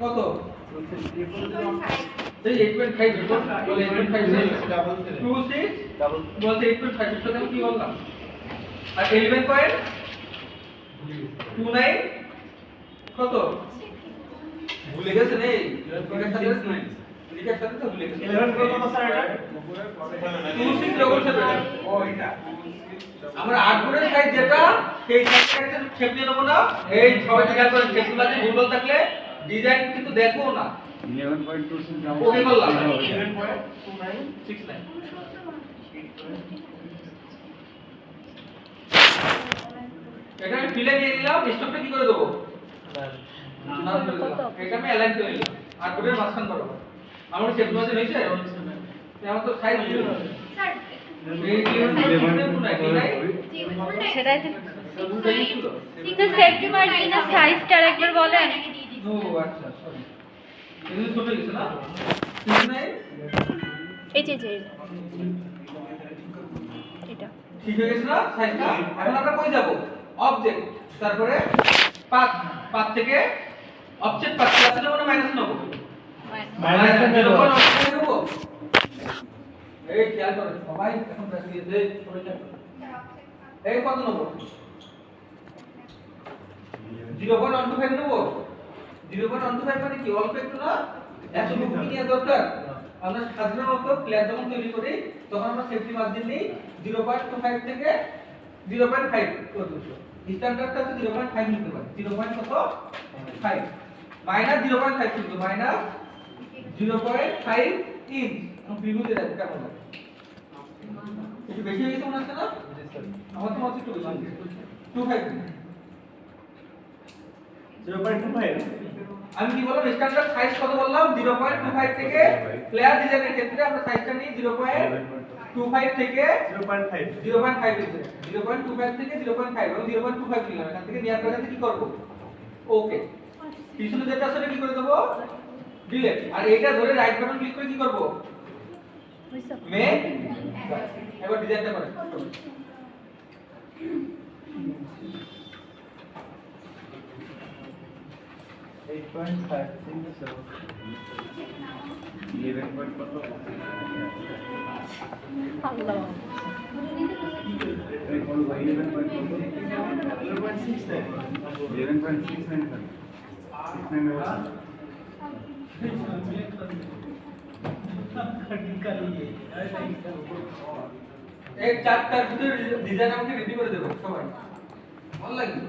কত এই 8.5 বলে 8.5 ডাবল 26 ডাবল বলতে 8.5 এর সাথে কি বললাম আর 11.29 কত ভুলে গেছেন এই লিখার সাথে তো ভুলে গেছেন 11 কত স্যার এটা 26 ডাবল সাথে ও এটা আমরা 8 গুণের সাইজ যেটা সেই সাইজটা একটা শেপ নিয়ে নেব না এই 6 টাকা করে শেপগুলো আছে ভুল থাকলে ডিজাইন কিন্তু দেখো না 11.26 ডাবল ওকে বললাম 11.2969 এটা আমি ফিলে দিয়ে দিলাম স্টপটা কি করে দেবো এটা আমি অ্যালাইন করে নিলাম আর কোডের মাঝখান করব আমার শেপ মাঝে হয়েছে আমার তো সাইজ দিল না স্যার সেটাই তো সেফটি মার্জিনের সাইজটা একবার বলেন ও আচ্ছা সরি এই ছোট লিখছ না ঠিক নাই এই যে এটা ঠিক হয়ে গেছে না সাইজটা এখন আমরা কই যাব অবজেক্ট তারপরে পাথ থেকে অবজেক্ট পাথ প্লাস নেব না মাইনাস নেব মাইনাস নেব এই খেয়াল করো সবাই এখন প্র্যাকটিস দিয়ে করে যাবে এই কত নেব 0.125 নেব 0.125 মানে কি অল্প একটু না 100 মুক্তি নিয়ে দরকার আমরা সাধারণত প্ল্যান যখন তৈরি করি তখন আমরা সেফটি মার্জিন নিই 0.25 থেকে 0.5 করে দিই স্ট্যান্ডার্ডটা হচ্ছে 0.5 নিতে পারি 0.5 মাইনাস 0.5 কিন্তু মাইনাস 0.5 ইঞ্চ আমি প্রিভিউতে রাখবো কেমন লাগে একটু বেশি হয়ে গেছে মনে হচ্ছে না আমার তো মনে একটু বেশি 0.25 আমি কি বললাম স্ট্যান্ডার্ড সাইজ কত বললাম 0.25 থেকে ফ্লেয়ার ডিজাইনের ক্ষেত্রে আমরা সাইজটা নিই 0.25 থেকে 0.5 দিতে 0.25 থেকে 0.5 আমি 0.25 নিলাম এখান থেকে নেওয়ার পরে কি করব ওকে পিছনে যেটা আছে কি করে দেব ডিলিট আর এইটা ধরে রাইট বাটন ক্লিক করে কি করব মেক এবার ডিজাইনটা করে 8.5 11 point কত আল্লাহ এই কোন 11 point কত 11.69 এই চারটার ভিতরে ডিজাইন আমাকে রেডি করে দেবো সবাই ভালো লাগবে